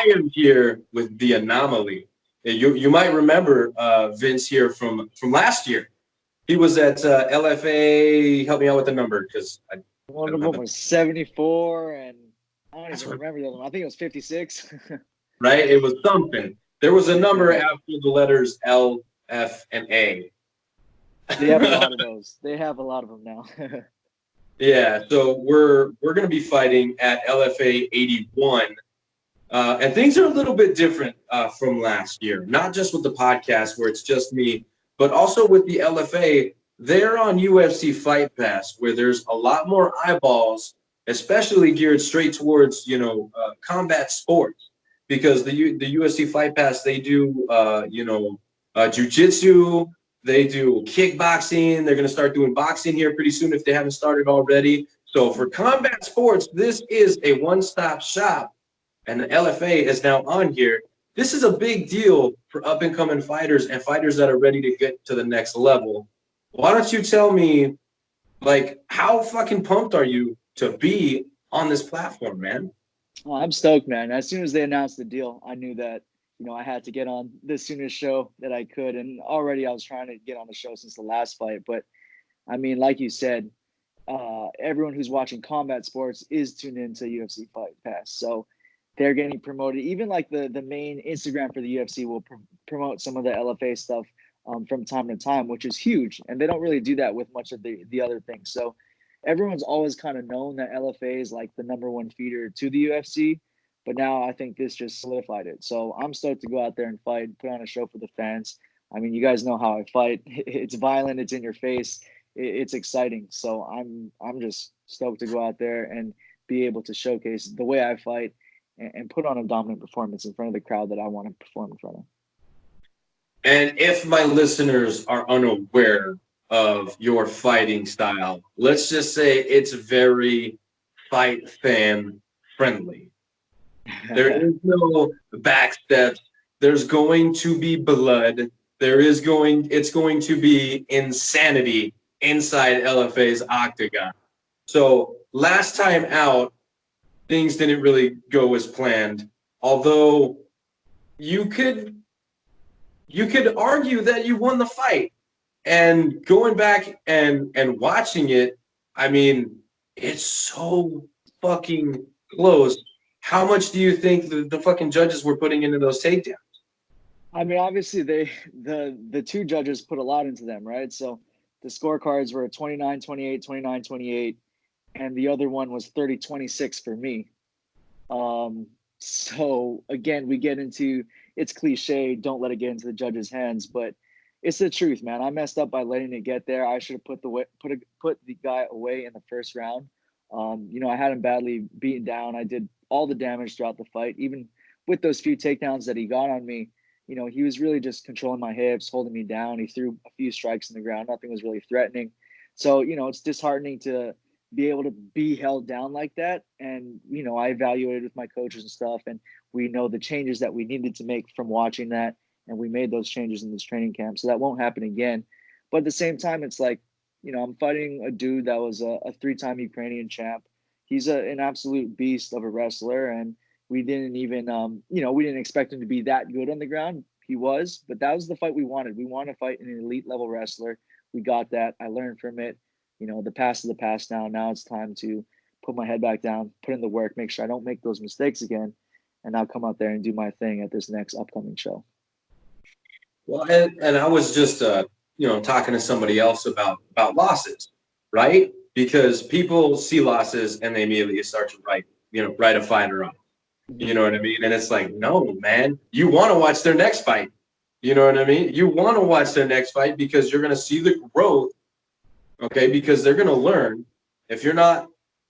I am here with the Anomaly. You might remember Vince here from last year. He was at LFA. Help me out with the number because I One don't of have them it. was 74, and I don't That's even what, remember the other one. I think it was 56. right? It was something. There was a number Yeah. after the letters L, F, and A. They have a lot of those. They have a lot of them now. Yeah, so we're going to be fighting at LFA 81. And things are a little bit different from last year, not just with the podcast where it's just me, but also with the LFA. They're on UFC Fight Pass, where there's a lot more eyeballs, especially geared straight towards combat sports, because the UFC Fight Pass they do jujitsu, they do kickboxing. They're going to start doing boxing here pretty soon if they haven't started already. So for combat sports, this is a one-stop shop and the LFA is now on here. This is a big deal for up and coming fighters and fighters that are ready to get to the next level. Why don't you tell me, like, how fucking pumped are you to be on this platform, man? Oh, I'm stoked, man. As soon as they announced the deal, I knew that, I had to get on the soonest show that I could. And already I was trying to get on the show since the last fight. But I mean, like you said, everyone who's watching combat sports is tuned into UFC Fight Pass. So they're getting promoted. Even like the main Instagram for the UFC will promote some of the LFA stuff from time to time, which is huge. And they don't really do that with much of the other things. So everyone's always kind of known that LFA is like the number one feeder to the UFC. But now I think this just solidified it. So I'm stoked to go out there and fight, put on a show for the fans. I mean, you guys know how I fight. It's violent, it's in your face, it's exciting. So I'm just stoked to go out there and be able to showcase the way I fight and put on a dominant performance in front of the crowd that I want to perform in front of. And if my listeners are unaware of your fighting style, let's just say it's very fight fan friendly. There is no backsteps. There's going to be blood. It's going to be insanity inside LFA's octagon. So last time out, things didn't really go as planned. Although you could you could argue that you won the fight. And going back and watching it, I mean, it's so fucking close. How much do you think the fucking judges were putting into those takedowns? I mean, obviously the two judges put a lot into them, right? So the scorecards were 29-28, 29-28, and the other one was 30-26 for me. So again, we get into it's cliche, don't let it get into the judge's hands, but it's the truth, man. I messed up by letting it get there. I should have put the guy away in the first round. I had him badly beaten down. I did all the damage throughout the fight, even with those few takedowns that he got on me. He was really just controlling my hips, holding me down. He threw a few strikes in the ground. Nothing was really threatening. So, it's disheartening to be able to be held down like that. And, I evaluated with my coaches and stuff, and we know the changes that we needed to make from watching that. And we made those changes in this training camp. So that won't happen again. But at the same time, it's like, I'm fighting a dude that was a three-time Ukrainian champ. He's an absolute beast of a wrestler. And we didn't even, we didn't expect him to be that good on the ground. He was, but that was the fight we wanted. We wanted to fight an elite level wrestler. We got that. I learned from it. The past is the past now. Now it's time to put my head back down, put in the work, make sure I don't make those mistakes again, and now come out there and do my thing at this next upcoming show. Well, and I was just talking to somebody else about losses, right? Because people see losses and they immediately start to write a fighter off. You know what I mean? And it's like, no, man, you want to watch their next fight. You know what I mean? You want to watch their next fight because you're going to see the growth, okay? Because they're going to learn. If you're not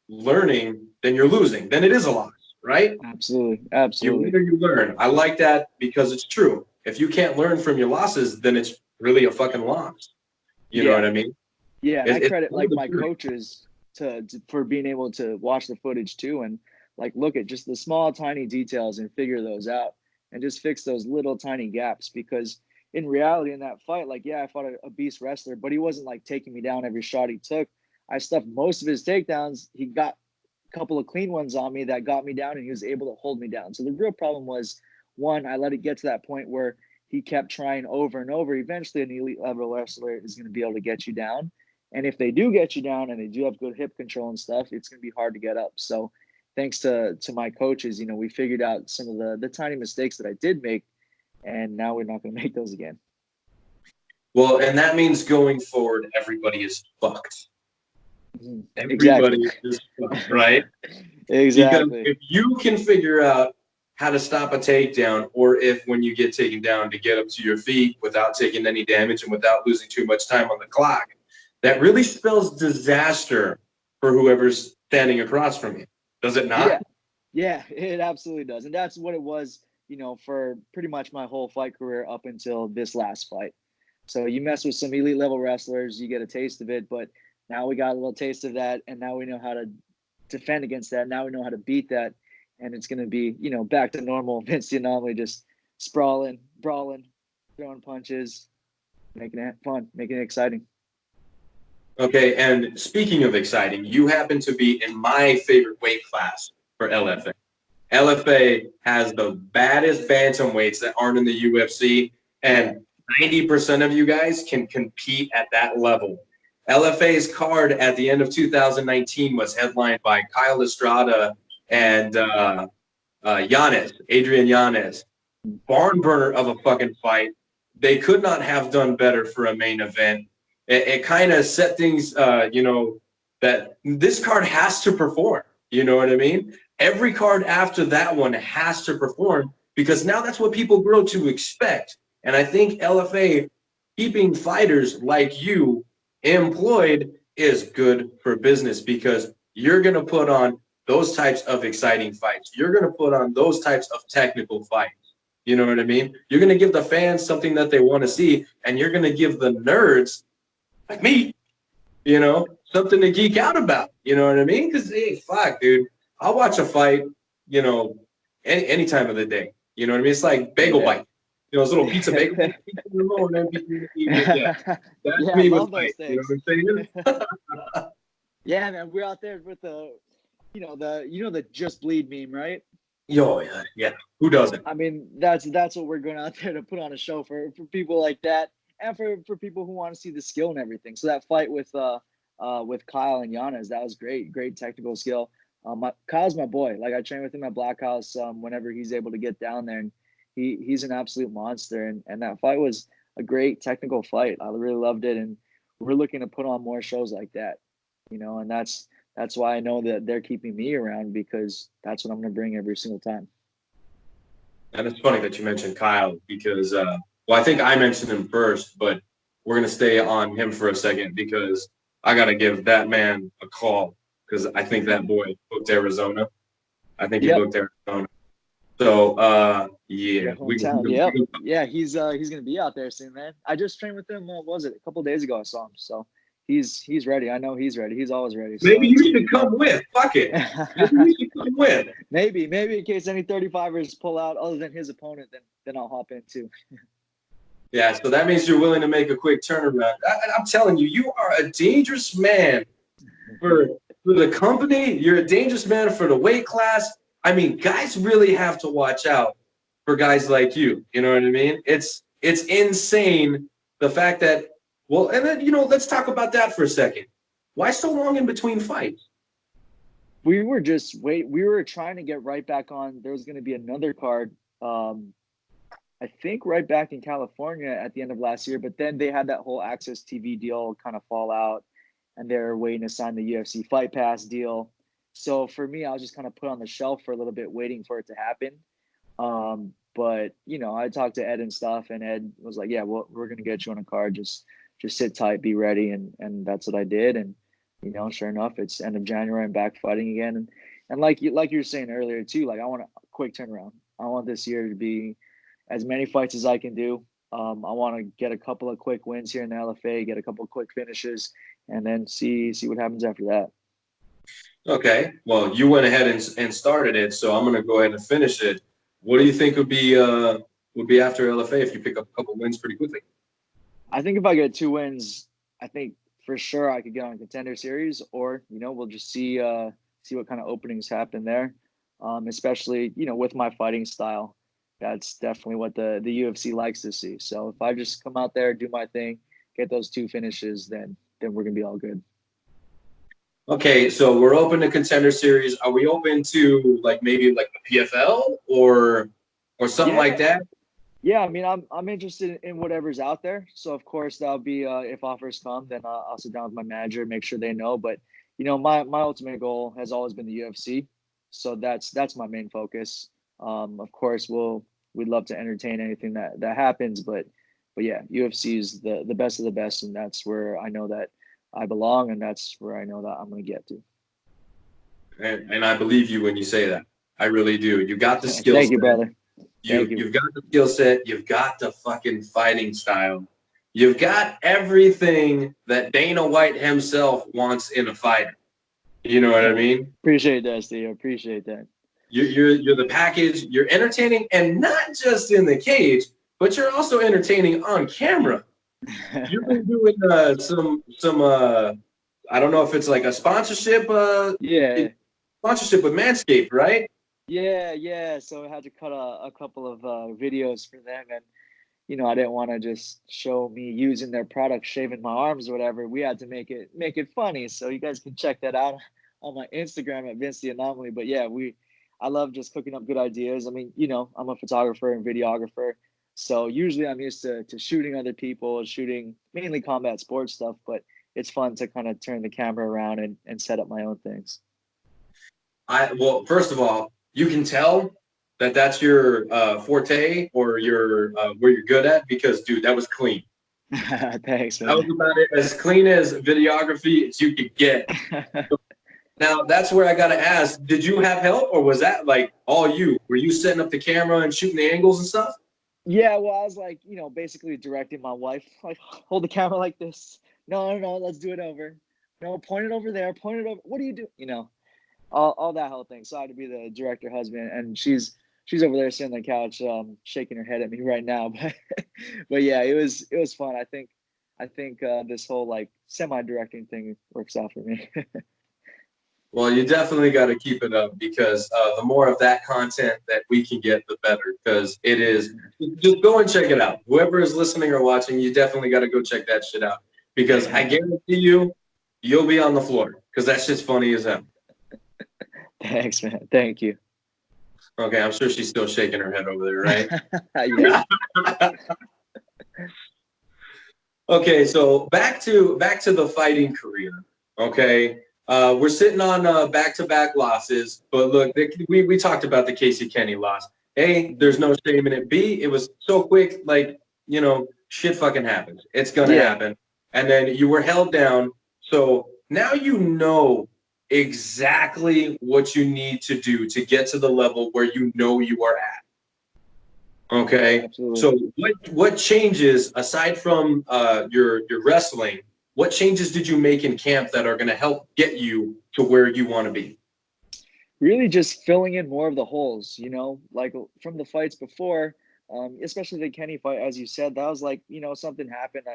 learning, then you're losing. Then it is a loss, right? Absolutely. You Absolutely. win or you learn. I like that because it's true. If you can't learn from your losses, then it's really a fucking loss. You know Yeah. what I mean? Yeah. And I It's credit part of like the my journey. coaches for being able to watch the footage too and like look at just the small, tiny details and figure those out and just fix those little tiny gaps because in reality, in that fight, like, yeah, I fought a beast wrestler, but he wasn't like taking me down every shot he took. I stuffed most of his takedowns. He got couple of clean ones on me that got me down, and he was able to hold me down. So the real problem was, one, I let it get to that point where he kept trying over and over. Eventually, an elite level wrestler is going to be able to get you down. And if they do get you down and they do have good hip control and stuff, it's going to be hard to get up. So thanks to my coaches, you know, we figured out some of the tiny mistakes that I did make, and now we're not going to make those again. Well, and that means going forward, everybody is fucked. Everybody Exactly. is fucked, right? Exactly. Because if you can figure out how to stop a takedown, or if when you get taken down to get up to your feet without taking any damage and without losing too much time on the clock, that really spells disaster for whoever's standing across from you. Does it not? Yeah, it absolutely does. And that's what it was, you know, for pretty much my whole fight career up until this last fight. So you mess with some elite level wrestlers, you get a taste of it, but now we got a little taste of that, and now we know how to defend against that. Now we know how to beat that, and it's going to be, you know, back to normal. Vince the Anomaly, just sprawling, brawling, throwing punches, making it fun, making it exciting. Okay, and speaking of exciting, you happen to be in my favorite weight class for LFA. LFA has the baddest bantamweights that aren't in the UFC, and 90% of you guys can compete at that level. LFA's card at the end of 2019 was headlined by Kyle Estrada and Adrian Yanez. Barn burner of a fucking fight. They could not have done better for a main event. It kind of set things, that this card has to perform. You know what I mean? Every card after that one has to perform, because now that's what people grow to expect. And I think LFA keeping fighters like you employed is good for business, because you're going to put on those types of exciting fights. You're going to put on those types of technical fights. You know what I mean? You're going to give the fans something that they want to see, and you're going to give the nerds like me, something to geek out about. You know what I mean? Because, hey, fuck, dude, I'll watch a fight, any time of the day. You know what I mean? It's like bagel bite. Those little pizza bagel bites, pizza in the morning, pizza in the evening. Yeah, that's Yeah, I me with love those fights. You know things. what I'm saying? Yeah, man, we're out there with the just bleed meme, right? Yo, yeah. Who doesn't? I mean, that's what we're going out there to put on a show for people like that, and for people who want to see the skill and everything. So that fight with Kyle and Giannis, that was great technical skill. Kyle's my boy. Like, I train with him at Black House whenever he's able to get down there, and he's an absolute monster. And that fight was a great technical fight. I really loved it, and we're looking to put on more shows like that, and that's why I know that they're keeping me around, because that's what I'm going to bring every single time. And it's funny that you mentioned Kyle, because, I think I mentioned him first, but we're going to stay on him for a second, because I got to give that man a call, because I think that boy booked Arizona. I think he booked Arizona. So, yeah. Hometown. Yep. Yeah, he's going to be out there soon, man. I just trained with him, what was it? A couple of days ago I saw him. So he's ready. I know he's ready. He's always ready. So maybe you should come with. Fuck it. Maybe you should come with. Maybe in case any 35ers pull out other than his opponent, then I'll hop in too. Yeah, so that means you're willing to make a quick turnaround. I'm telling you, you are a dangerous man for the company. You're a dangerous man for the weight class. I mean, guys really have to watch out for guys like you. You know what I mean? It's insane, the fact that, and then, let's talk about that for a second. Why so long in between fights? We were trying to get right back on. There was going to be another card, I think right back in California at the end of last year, but then they had that whole Access TV deal kind of fall out, and they're waiting to sign the UFC Fight Pass deal. So for me, I was just kind of put on the shelf for a little bit, waiting for it to happen. But I talked to Ed and stuff, and Ed was like, "Yeah, well, we're gonna get you on a card. Just sit tight, be ready." And that's what I did. And sure enough, it's end of January. I'm back fighting again. And like you were saying earlier too, like, I want a quick turnaround. I want this year to be as many fights as I can do. I want to get a couple of quick wins here in the LFA, get a couple of quick finishes, and then see what happens after that. Okay. Well, you went ahead and started it, so I'm going to go ahead and finish it. What do you think would be after LFA if you pick up a couple wins pretty quickly? I think if I get 2 wins, I think for sure I could get on Contender Series, or we'll just see see what kind of openings happen there. Especially, with my fighting style. That's definitely what the UFC likes to see. So if I just come out there, do my thing, get those 2 finishes, then we're gonna be all good. Okay, so we're open to Contender Series. Are we open to maybe the PFL or something like Yeah, that? yeah. I mean, I'm interested in whatever's out there. So of course that'll be if offers come, then I'll sit down with my manager, make sure they know. But my ultimate goal has always been the UFC. So that's my main focus. Of course, we'd love to entertain anything that happens, but yeah, UFC is the best of the best, and that's where I know that I belong, and that's where I know that I'm gonna get to. And I believe you when you say that. I really do. You got the skill Thank you, set. brother. Thank you. You've got the skill set. You've got the fucking fighting style. You've got everything that Dana White himself wants in a fighter. You know what I mean? Appreciate that, Steve. Appreciate that. You're the package. You're entertaining, and not just in the cage, but you're also entertaining on camera. You've been doing some I don't know if it's like a sponsorship Yeah. sponsorship with Manscaped, right? Yeah. So I had to cut a couple of videos for them, and I didn't want to just show me using their product, shaving my arms or whatever. We had to make it funny. So you guys can check that out on my Instagram at Vince the Anomaly. But yeah, I love just cooking up good ideas. I mean, I'm a photographer and videographer, so usually I'm used to shooting other people, shooting mainly combat sports stuff. But it's fun to kind of turn the camera around and set up my own things. Well, first of all, you can tell that that's your forte or your where you're good at because, dude, that was clean. Thanks, That was man. about it, as clean as videography as you could get. Now, that's where I got to ask, did you have help or was that like all you? Were you setting up the camera and shooting the angles and stuff? Yeah, well, I was like, basically directing my wife, like, hold the camera like this. No, no, no, let's do it over. No, point it over there, point it over. What do you do? All that whole thing. So I had to be the director husband, and she's over there sitting on the couch, shaking her head at me right now. But yeah, it was fun. I think this whole like semi-directing thing works out for me. Well, you definitely got to keep it up because the more of that content that we can get, the better. Because it is, just go and check it out. Whoever is listening or watching, you definitely got to go check that shit out. Because I guarantee you, you'll be on the floor. Because that shit's funny as hell. Thanks, man. Thank you. Okay, I'm sure she's still shaking her head over there, right? Yeah. Okay, so back to the fighting career. Okay, we're sitting on back-to-back losses, but look, we talked about the Casey Kenny loss. A, there's no shame in it. B, it was so quick, like shit fucking happens. It's gonna Yeah. happen. And then you were held down, so now you know exactly what you need to do to get to the level where you know you are at. Okay, Absolutely. so what changes aside from your wrestling? What changes did you make in camp that are going to help get you to where you want to be? Really just filling in more of the holes, like from the fights before, especially the Kenny fight, as you said, that was like, something happened.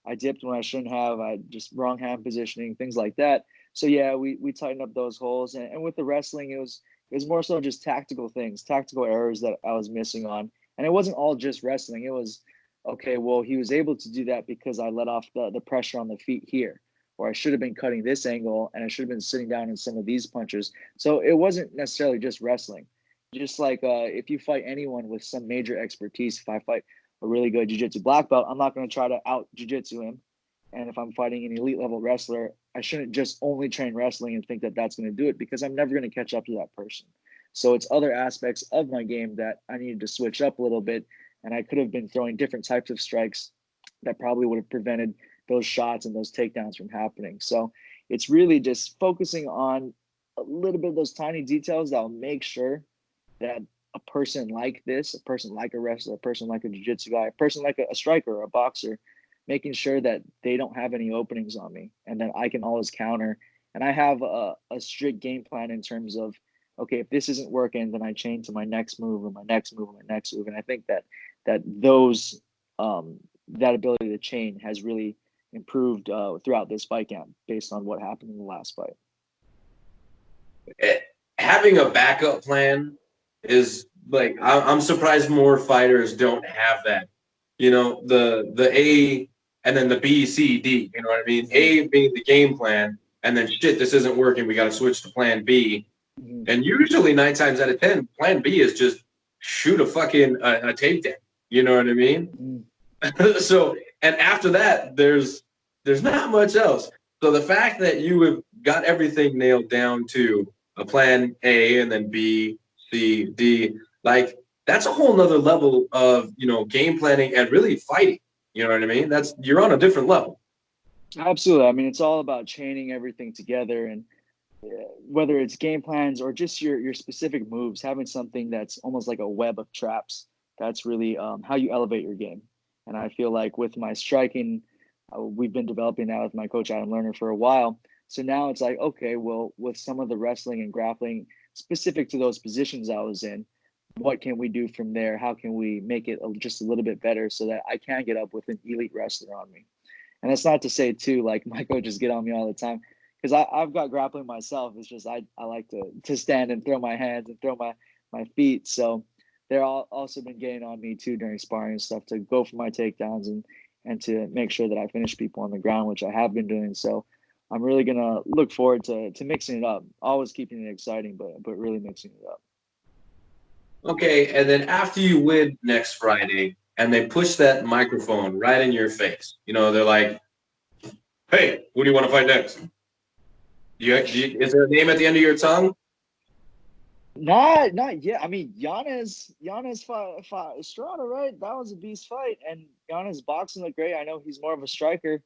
I dipped when I shouldn't have. I just wrong hand positioning, things like that. So yeah, we tightened up those holes, and with the wrestling, it was more so just tactical things, tactical errors that I was missing on, and it wasn't all just wrestling. It was okay. Well, he was able to do that because I let off the pressure on the feet here, or I should have been cutting this angle, and I should have been sitting down in some of these punches. So it wasn't necessarily just wrestling. Just like if you fight anyone with some major expertise, if I fight a really good jiu-jitsu black belt, I'm not going to try to out jiu-jitsu him. And if I'm fighting an elite level wrestler, I shouldn't just only train wrestling and think that that's going to do it because I'm never going to catch up to that person. So it's other aspects of my game that I needed to switch up a little bit. And I could have been throwing different types of strikes that probably would have prevented those shots and those takedowns from happening. So it's really just focusing on a little bit of those tiny details that will make sure that a person like this, a person like a wrestler, a person like a jiu-jitsu guy, a person like a striker or a boxer, making sure that they don't have any openings on me and that I can always counter. And I have a strict game plan in terms of, okay, if this isn't working, then I change to my next move and my next move and my next move. And I think that those that ability to chain has really improved throughout this fight camp based on what happened in the last fight. eh, having a backup plan is like I'm surprised more fighters don't have that. You know, the A and then the B, C, D. You know what I mean? Mm-hmm. A being the game plan, and then shit, this isn't working. We got to switch to Plan B. Mm-hmm. And usually 9 times out of 10, Plan B is just shoot a fucking a takedown. You know what I mean? Mm-hmm. So, and after that, there's not much else. So the fact that you have got everything nailed down to a plan A and then B, C, D, like that's a whole nother level of, game planning and really fighting. You know what I mean? You're on a different level. Absolutely. I mean, it's all about chaining everything together, and whether it's game plans or just your specific moves, having something that's almost like a web of traps. That's really how you elevate your game. And I feel like with my striking, we've been developing that with my coach Adam Lerner for a while. So now it's like, okay, well, with some of the wrestling and grappling specific to those positions I was in, what can we do from there? How can we make it just a little bit better so that I can get up with an elite wrestler on me? And that's not to say too, like my coaches get on me all the time because I've got grappling myself. It's just I like to stand and throw my hands and throw my feet. So they're all also been getting on me too during sparring and stuff to go for my takedowns and to make sure that I finish people on the ground, which I have been doing. So I'm really gonna look forward to mixing it up, always keeping it exciting, but really mixing it up. Okay, and then after you win next Friday and they push that microphone right in your face, they're like, "Hey, who do you want to fight next? Is there a name at the end of your tongue?" Not yet. I mean, Giannis fought Estrada, right? That was a beast fight, and Giannis boxing looked great. I know he's more of a striker.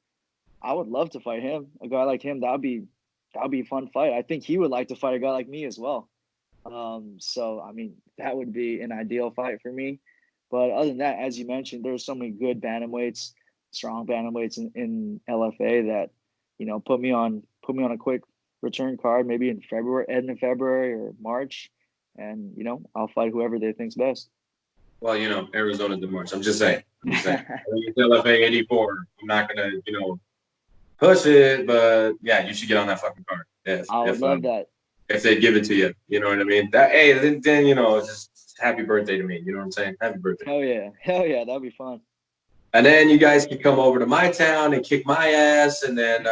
I would love to fight him. A guy like him, that'd be a fun fight. I think he would like to fight a guy like me as well. So I mean, that would be an ideal fight for me. But other than that, as you mentioned, there's so many good bantamweights, strong bantamweights in LFA that, put me on a quick return card, maybe in February, end of February or March, and I'll fight whoever they think's best. Well, Arizona's the March. I'm just saying. I'm just saying. I think it's LFA 84. I'm not gonna, push it, but yeah, you should get on that fucking card. If I would if love that. if they give it to you, you know what I mean. That hey, then just happy birthday to me. You know what I'm saying? Happy birthday. Hell yeah, that'd be fun. And then you guys can come over to my town and kick my ass, and then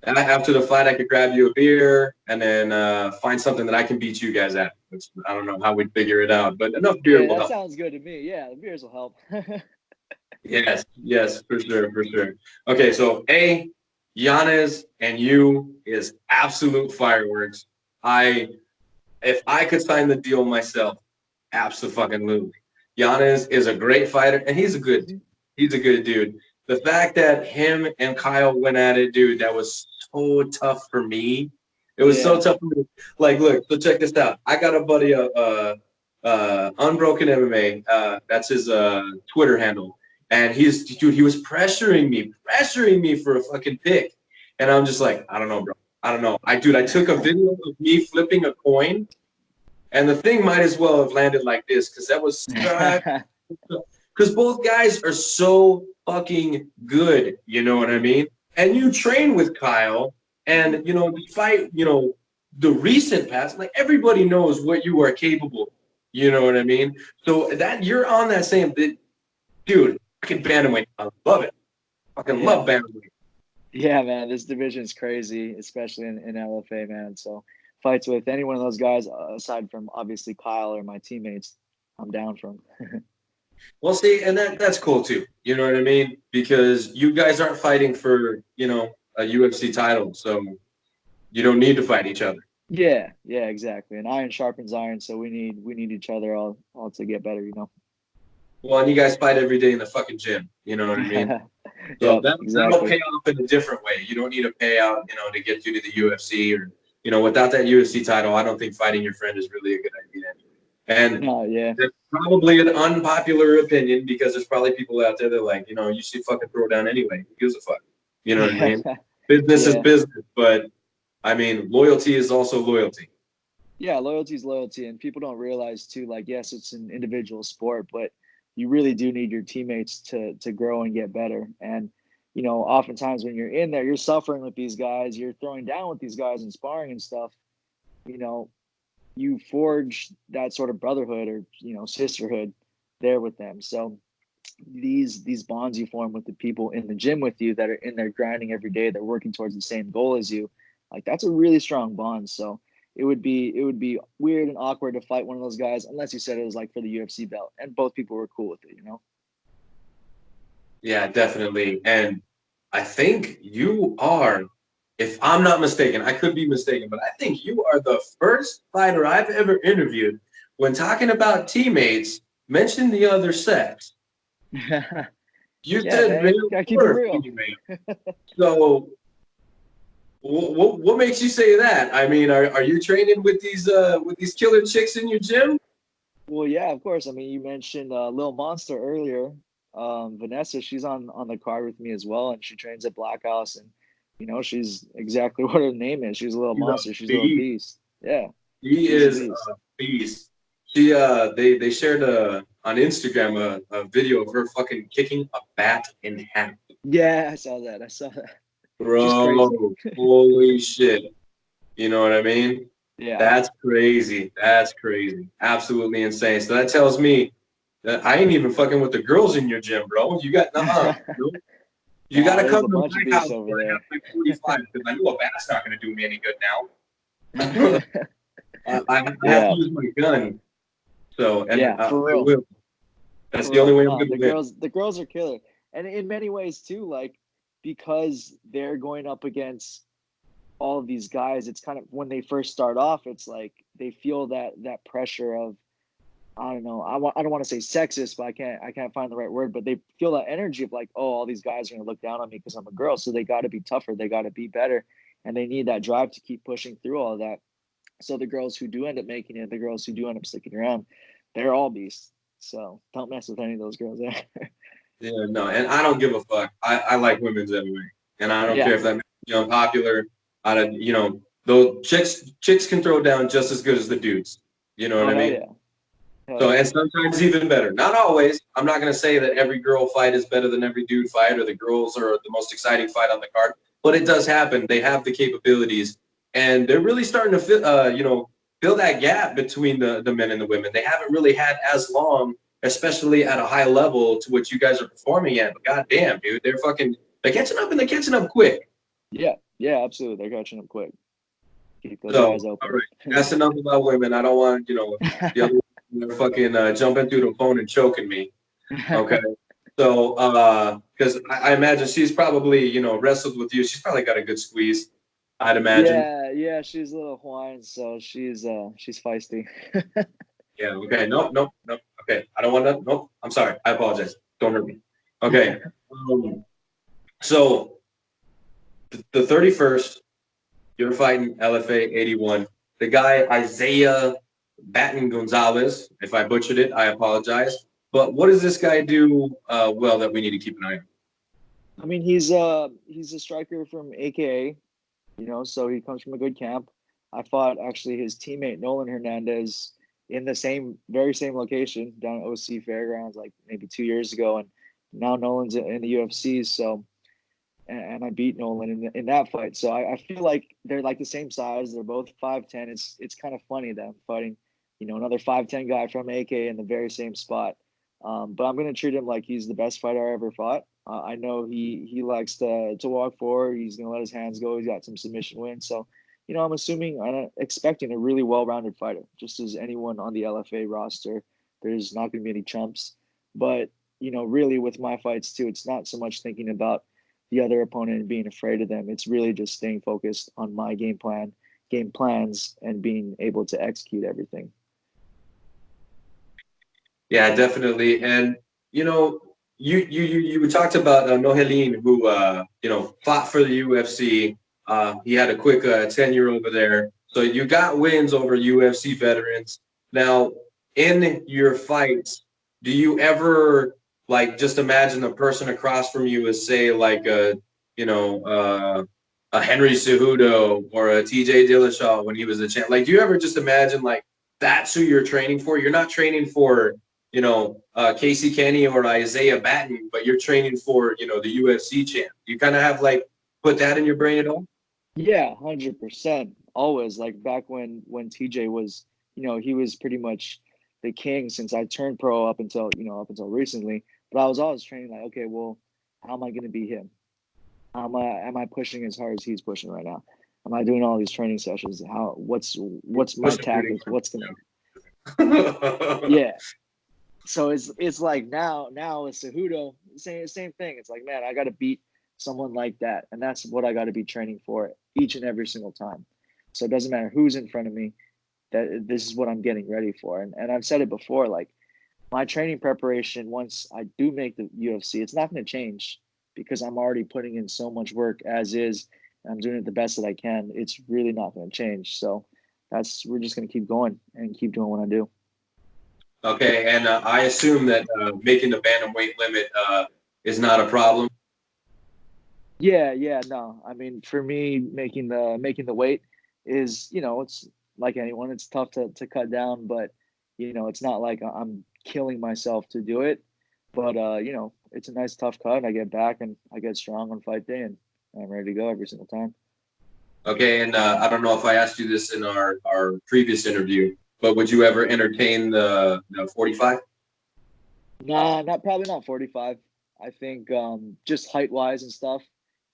and after the fight, I could grab you a beer, and then find something that I can beat you guys at. Which I don't know how we'd figure it out, but enough beer Yeah, will that help. sounds good to me. Yeah, the beers will help. Yes, yes, for sure, for sure. Okay, so Giannis and you is absolute fireworks. I If I could sign the deal myself, absolutely. Giannis is a great fighter, and he's a good dude. Mhm. He's a good dude. The fact that him and Kyle went at it, dude, that was so tough for me. It was so Yeah. tough for me. Like, look, so check this out. I got a buddy, Unbroken MMA. That's his Twitter handle, and he was pressuring me for a fucking pick, and I'm just like, I don't know, bro. I don't know. I took a video of me flipping a coin and the thing might as well have landed like this because that was because both guys are so fucking good. You know what I mean? And you train with Kyle, and despite the recent past, like everybody knows what you are capable. You know what I mean? So that you're on that same dude. Fucking bantamweight, I love it. Fucking Yeah. love bantamweight. Yeah, man, this division is crazy, especially in LFA, man. So fights with any one of those guys, aside from obviously Kyle or my teammates, I'm down from. Well, see, and that's cool too. You know what I mean? Because you guys aren't fighting for a UFC title, so you don't need to fight each other. Yeah, exactly. And iron sharpens iron, so we need each other all to get better. Well, and you guys fight every day in the fucking gym. You know what I mean? So Yep, that'll exactly. pay off in a different way. You don't need a payout, to get you to the UFC or without that UFC title, I don't think fighting your friend is really a good idea. And No, yeah. that's probably an unpopular opinion because there's probably people out there that are like, you should fucking throw down anyway. Who gives a fuck? You know what I Yeah. mean? Business is Yeah. business, but I mean, loyalty is also loyalty. Yeah, loyalty is loyalty, and people don't realize too. Like, yes, it's an individual sport, but you really do need your teammates to grow and get better. And oftentimes when you're in there, you're suffering with these guys, you're throwing down with these guys and sparring and stuff. you know, you forge that sort of brotherhood or, sisterhood there with them. So these bonds you form with the people in the gym with you that are in there grinding every day, they're working towards the same goal as you. Like that's a really strong bond. So it would be weird and awkward to fight one of those guys unless you said it was like for the UFC belt and both people were cool with it. Yeah, definitely. And I think you are, if I'm not mistaken, I could be mistaken, but I think you are the first fighter I've ever interviewed when talking about teammates, mention the other sex. You Yeah, said man, male gotta keep it or real. female. So what makes you say that? I mean, are you training with these killer chicks in your gym? Well, yeah, of course. I mean, you mentioned Lil Monster earlier. Vanessa, she's on the card with me as well, and she trains at Black House, and she's exactly what her name is. She's a little She's a monster. She's a little beast. beast. Yeah, She she's a is beast. a beast. She they shared on Instagram a video of her fucking kicking a bat in half. Yeah, I saw that. I saw that. She's crazy. Bro, holy shit. You know what I mean? Yeah. That's crazy. That's crazy. Absolutely insane. So that tells me that I ain't even fucking with the girls in your gym, bro. You got nope. You got Nah, to come there's to a bunch of my beasts house over when I have there. my 45 because I know a bat's not going to do me any good now. I have to Yeah, use my gun. So, and yeah, for I real. will. That's For the only real. way I'm No, going the to win. girls the girls are killer. And in many ways too, like because they're going up against all of these guys, it's kind of when they first start off, it's like they feel that pressure of I don't know. I don't want to say sexist, but I can't find the right word. But they feel that energy of like, oh, all these guys are gonna look down on me because I'm a girl, so they got to be tougher, they got to be better, and they need that drive to keep pushing through all of that. So the girls who do end up making it, the girls who do end up sticking around, they're all beasts. So don't mess with any of those girls there. Yeah, no, and I don't give a fuck. I like women's anyway, and I don't Yeah. care if that makes you unpopular. I don't, those chicks can throw down just as good as the dudes. You know what Oh I hell mean? yeah. Hell So, yeah. and sometimes even better. Not always. I'm not going to say that every girl fight is better than every dude fight or the girls are the most exciting fight on the card, but it does happen. They have the capabilities, and they're really starting to fill that gap between the men and the women. They haven't really had as long, especially at a high level to what you guys are performing at. But goddamn, dude, they're catching up and they're catching up quick. Yeah. Yeah. Absolutely. They're catching up quick. Keep those So, eyes all open. right, that's enough about women. I don't want the other fucking jumping through the phone and choking me. Okay. So, because I imagine she's probably, wrestled with you. She's probably got a good squeeze, I'd imagine. Yeah, yeah, she's a little Hawaiian, so she's feisty. Yeah. Okay. Nope. Nope. Nope. Okay. I don't want to. Nope. I'm sorry. I apologize. Don't hurt me. Okay. So the 31st, you're fighting LFA 81. The guy Isaiah Batten Gonzalez. If I butchered it, I apologize. But what does this guy do well that we need to keep an eye on? I mean, he's a striker from AKA, so he comes from a good camp. I fought actually his teammate Nolan Hernandez in the very same location down at OC Fairgrounds like maybe 2 years ago, and now Nolan's in the UFC. So, and I beat Nolan in that fight. So I feel like they're like the same size. They're both 5'10". It's kind of funny that I'm fighting, another 5'10" guy from AK in the very same spot. But I'm gonna treat him like he's the best fighter I ever fought. I know he likes to walk forward. He's gonna let his hands go. He's got some submission wins. So, I'm expecting a really well-rounded fighter, just as anyone on the LFA roster. There's not gonna be any chumps. But really with my fights too, it's not so much thinking about the other opponent and being afraid of them. It's really just staying focused on my game plans, and being able to execute everything. Yeah, definitely. And you talked about Nohelin, who fought for the UFC. He had a quick tenure over there. So you got wins over UFC veterans. Now, in your fights, do you ever like just imagine the person across from you is say like a Henry Cejudo or a TJ Dillashaw when he was a champ? Like, do you ever just imagine like that's who you're training for? You're not training for Casey Kenny or Isaiah Batten, but you're training for, the UFC champ. You kind of have like put that in your brain at all? Yeah, 100%. Always, like back when TJ was, he was pretty much the king since I turned pro up until recently. But I was always training like, okay, well, how am I going to be him? How am I pushing as hard as he's pushing right now? Am I doing all these training sessions? What's my Pushing pretty tactics? What's gonna hard. Yeah. So it's like now with Cejudo, same thing. It's like, man, I got to beat someone like that, and that's what I got to be training for each and every single time. So it doesn't matter who's in front of me. That this is what I'm getting ready for, and I've said it before. Like my training preparation, once I do make the UFC, it's not going to change because I'm already putting in so much work as is. And I'm doing it the best that I can. It's really not going to change. So we're just going to keep going and keep doing what I do. Okay, and I assume that making the bantamweight limit is not a problem. Yeah, no. I mean, for me, making the weight is, it's like anyone, it's tough to cut down, but it's not like I'm killing myself to do it. But it's a nice tough cut. I get back and I get strong on fight day, and I'm ready to go every single time. Okay, and I don't know if I asked you this in our previous interview, but would you ever entertain the 45? Nah, not probably not 45. I think just height wise and stuff,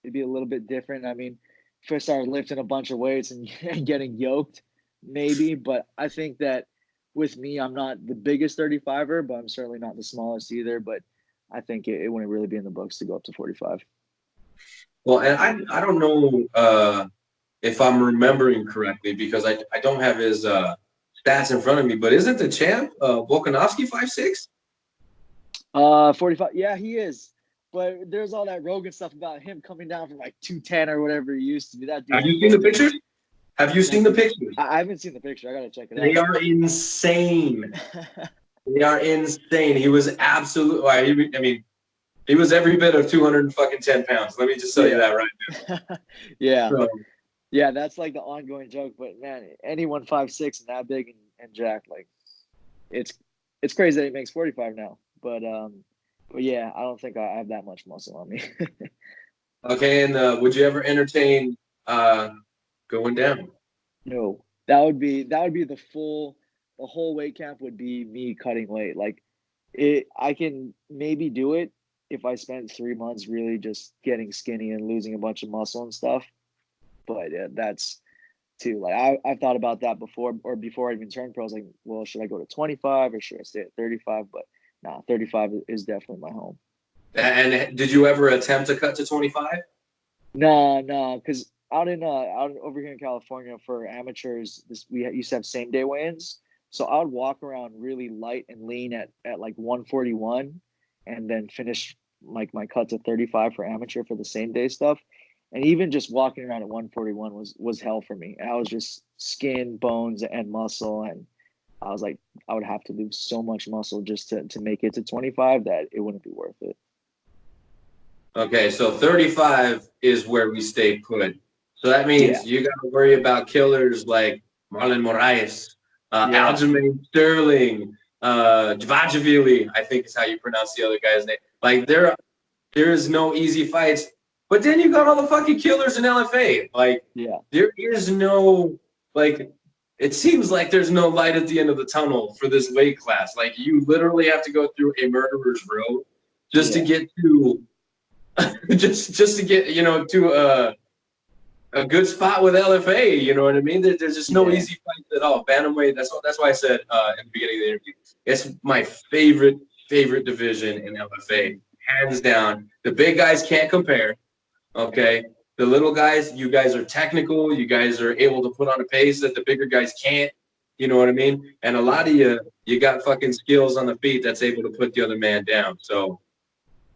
it'd be a little bit different. I mean, if I started lifting a bunch of weights and, and getting yoked, maybe. But I think that with me, I'm not the biggest 35er, but I'm certainly not the smallest either. But I think it wouldn't really be in the books to go up to 45. Well, and I don't know if I'm remembering correctly because I don't have his stats in front of me, but isn't the champ Volkanovski 5'6"? 45. Yeah, he is. But there's all that Rogan stuff about him coming down from like 210 or whatever he used to be. That Have dude's you seen the lifting. pictures? Have you seen That the dude. pictures? I haven't seen the picture. I gotta check it They out. are insane. They are insane. He was absolutely. I mean, he was every bit of 210 pounds. Let me just tell you Yeah. that right Yeah. now. So, Yeah, that's like the ongoing joke. But man, anyone 5'6" and that big and jacked, like it's it's crazy that he makes 45 now. But yeah, I don't think I have that much muscle on me. okay, and would you ever entertain uh, going down? No. That would be the whole weight camp would be me cutting weight. Like I can maybe do it if I spent 3 months really just getting skinny and losing a bunch of muscle and stuff. But yeah, that's too. Like I've thought about that before, or before I even turned pro. I was like, well, should I go to 25 or should I stay at 35? But nah, 35 is definitely my home. And did you ever attempt to cut to 25? Nah, because out over here in California for amateurs, we used to have same day weigh-ins. So I would walk around really light and lean at like 141, and then finish like my cut to 35 for amateur for the same day stuff. And even just walking around at 141 was hell for me. I was just skin, bones, and muscle, and I was like, I would have to lose so much muscle just to make it to 25 that it wouldn't be worth it. Okay, so 35 is where we stay put. So that Yeah, means you got to worry about killers like Marlon Moraes, yeah, Aljamain Sterling, Dvalishvili, I think is how you pronounce the other guy's name. Like there is no easy fights. But then you got all the fucking killers in LFA. Like yeah, there is no like it seems like there's no light at the end of the tunnel for this weight class. Like you literally have to go through a murderer's row just to yeah, get to just to get to a good spot with LFA. You know what I mean? There's just no yeah. easy fights at all. Bantamweight. That's why I said in the beginning of the interview. It's my favorite division in LFA, Mhm. hands down. The big guys can't compare. Okay, the little guys, you guys are technical. You guys are able to put on a pace that the bigger guys can't. You know what I mean? And a lot Yeah. of you got fucking skills on the feet that's able to put the other man down. So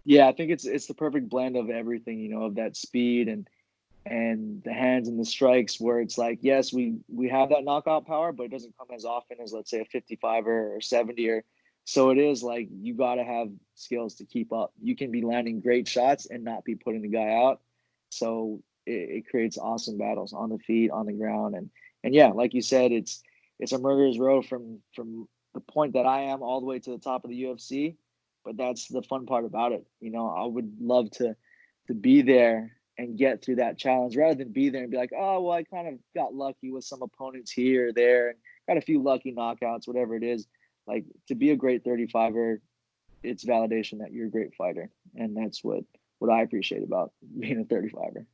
Yeah, I think it's the perfect blend of everything, of that speed and the hands and the strikes where it's like, yes, we have that knockout power, but it doesn't come as often as let's say a 55 or 70 or so it is like you got to have skills to keep up. You can be landing great shots and not be putting the guy out. So it creates awesome battles on the feet, on the ground, and yeah, like you said, it's a murderer's row from the point that I am all the way to the top of the UFC. But that's the fun part about it. I would love to be there and get through that challenge rather than be there and be like, oh, well, I kind of got lucky with some opponents here or there and got a few lucky knockouts, whatever it is. Like to be a great 35er, it's validation that you're a great fighter. And that's what I appreciate about being a 35er.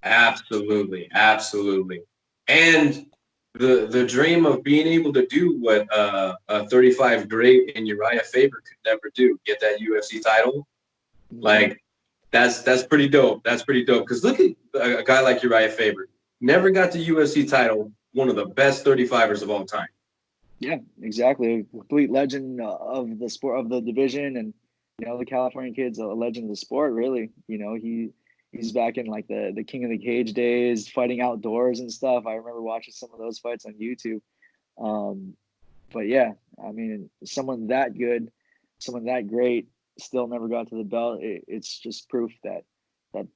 Absolutely, absolutely. And the dream of being able to do what a 35 great and Uriah Faber could never do, get that UFC title, Mm-hmm. like that's pretty dope. That's pretty dope. Because look at a guy like Uriah Faber, never got the UFC title, one of the best 35ers of all time. Yeah, exactly. A complete legend of the sport of the division, and the California kid's a legend of the sport. Really, he's back in like the King of the Cage days, fighting outdoors and stuff. I remember watching some of those fights on YouTube. Um, but yeah, I mean, someone that good, someone that great, still never got to the belt. It's just proof that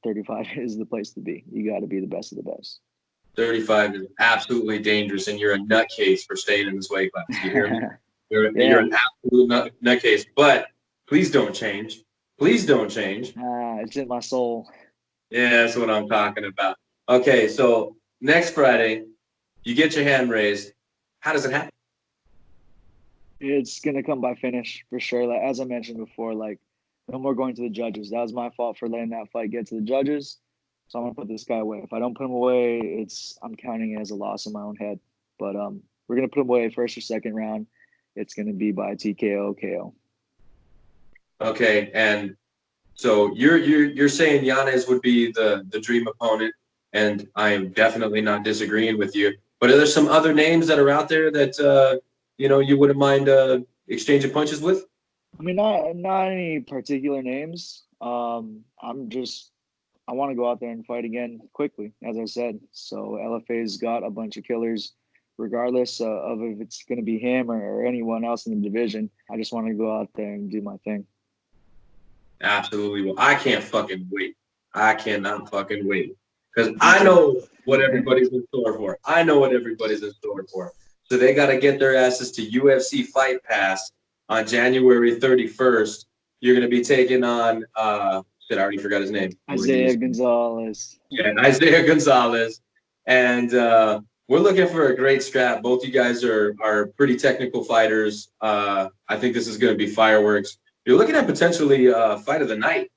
35 is the place to be. You got to be the best of the best. 35 is absolutely dangerous, and you're a nutcase for staying in this weight class. You hear me? You're Yeah, an absolute nutcase. But please don't change. Please don't change. it's in my soul. Yeah, that's what I'm talking about. Okay, so next Friday, you get your hand raised. How does it happen? It's gonna come by finish for sure. Like as I mentioned before, like no more going to the judges. That was my fault for letting that fight get to the judges. So I'm gonna put this guy away. If I don't put him away, I'm counting it as a loss in my own head. But we're gonna put him away first or second round. It's gonna be by TKO KO. Okay, and so you're saying Yanez would be the dream opponent, and I am definitely not disagreeing with you. But are there some other names that are out there that you wouldn't mind exchanging punches with? I mean, not any particular names. I want to go out there and fight again quickly, as I said. So LFA's got a bunch of killers, regardless of if it's going to be him or anyone else in the division. I just want to go out there and do my thing. Absolutely. Well, I can't fucking wait. I cannot fucking wait because Me I too. know what everybody's in store for. I know what everybody's in store for. So they got to get their asses to UFC Fight Pass on January 31st. You're going to be taking on shit, I already forgot his name. Isaiah Gonzalez. Yeah, Isaiah Gonzalez. And we're looking for a great scrap. Both you guys are pretty technical fighters. I think this is going to be fireworks. You're looking at potentially fight of the night.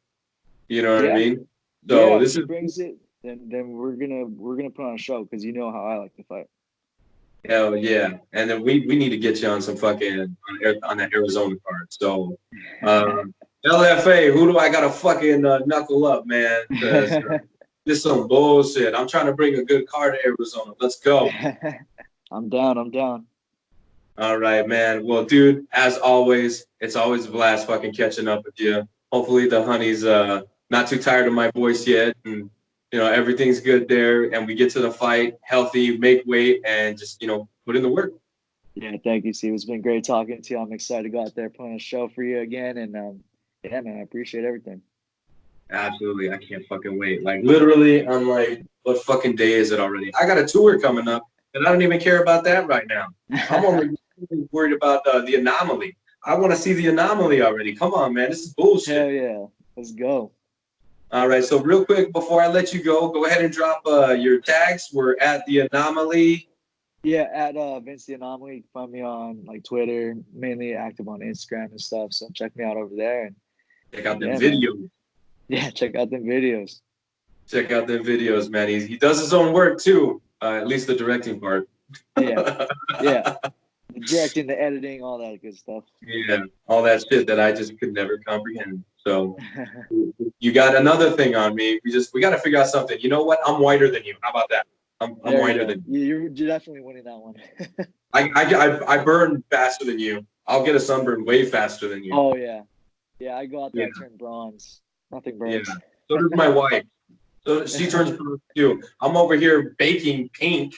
You know what I Yeah, mean? yeah. So If this he is brings it, then we're gonna put on a show because you know how I like to fight. hell yeah. And then we need to get you on some fucking on that Arizona card. So LFA, who do I got to fucking knuckle up, man? Because this is some bullshit. I'm trying to bring a good card to Arizona. Let's go. I'm down. I'm down. All right, man. Well, dude, as always, it's always a blast fucking catching up with you. Hopefully the honey's not too tired of my voice yet, and everything's good there, and we get to the fight healthy, make weight, and just put in the work. Yeah, thank you, Steve. It's been great talking to you. I'm excited to go out there put on a show for you again, and yeah, man, I appreciate everything. Absolutely, I can't fucking wait. Like literally, I'm like, what fucking day is it already? I got a tour coming up, and I don't even care about that right now. I'm only worried about the anomaly. I want to see the anomaly already. Come on, man, this is bullshit. Hell yeah, let's go. All right, so real quick before I let you go ahead and drop your tags. We're at the anomaly. Yeah, at Vince the Anomaly. You can find me on like Twitter, mainly active on Instagram and stuff. So check me out over there. And Check out them yeah, man. videos. Yeah, check out the videos. Check out them videos, man. He does his own work too. At least the directing part. Yeah, yeah. The directing, the editing, all that good stuff. Yeah, all that shit that I just could never comprehend. So you got another thing on me. We got to figure out something. You know what? I'm whiter than you. How about that? I'm There you whiter go. than you. You're definitely winning that one. I burn faster than you. I'll get a sunburn way faster than you. Oh yeah, yeah. I go out there, Yeah, I turn bronze. Nothing yeah. burns. So does my wife. So she turns blue too. I'm over here baking pink,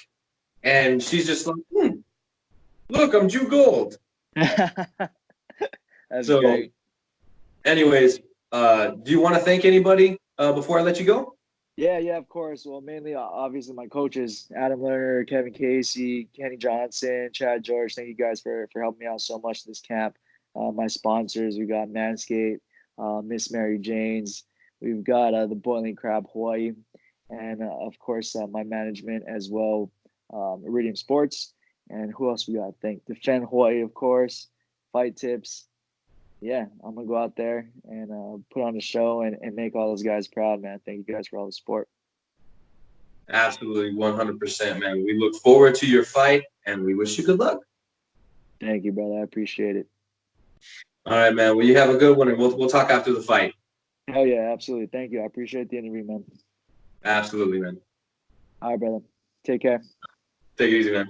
and she's just like, look, I'm Jew Gold. That's So, great. anyways, do you want to thank anybody before I let you go? Yeah, yeah, of course. Well, mainly, obviously, my coaches, Adam Lerner, Kevin Casey, Kenny Johnson, Chad George. Thank you guys for helping me out so much this camp. My sponsors, we got Manscaped, Miss Mary Jane's. We've got the Boiling Crab Hawaii, and of course my management as well, Iridium Sports, and who else we got? I think Defend Hawaii, of course, Fight Tips. Yeah, I'm gonna go out there and put on a show and make all those guys proud, man. Thank you guys for all the support. Absolutely, 100%, man. We look forward to your fight, and we wish you good luck. Thank you, brother. I appreciate it. All right, man. Well, you have a good one, and we'll talk after the fight. Hell yeah, absolutely. Thank you. I appreciate the interview, man. Absolutely, man. All right, brother. Take care. Take it easy, man.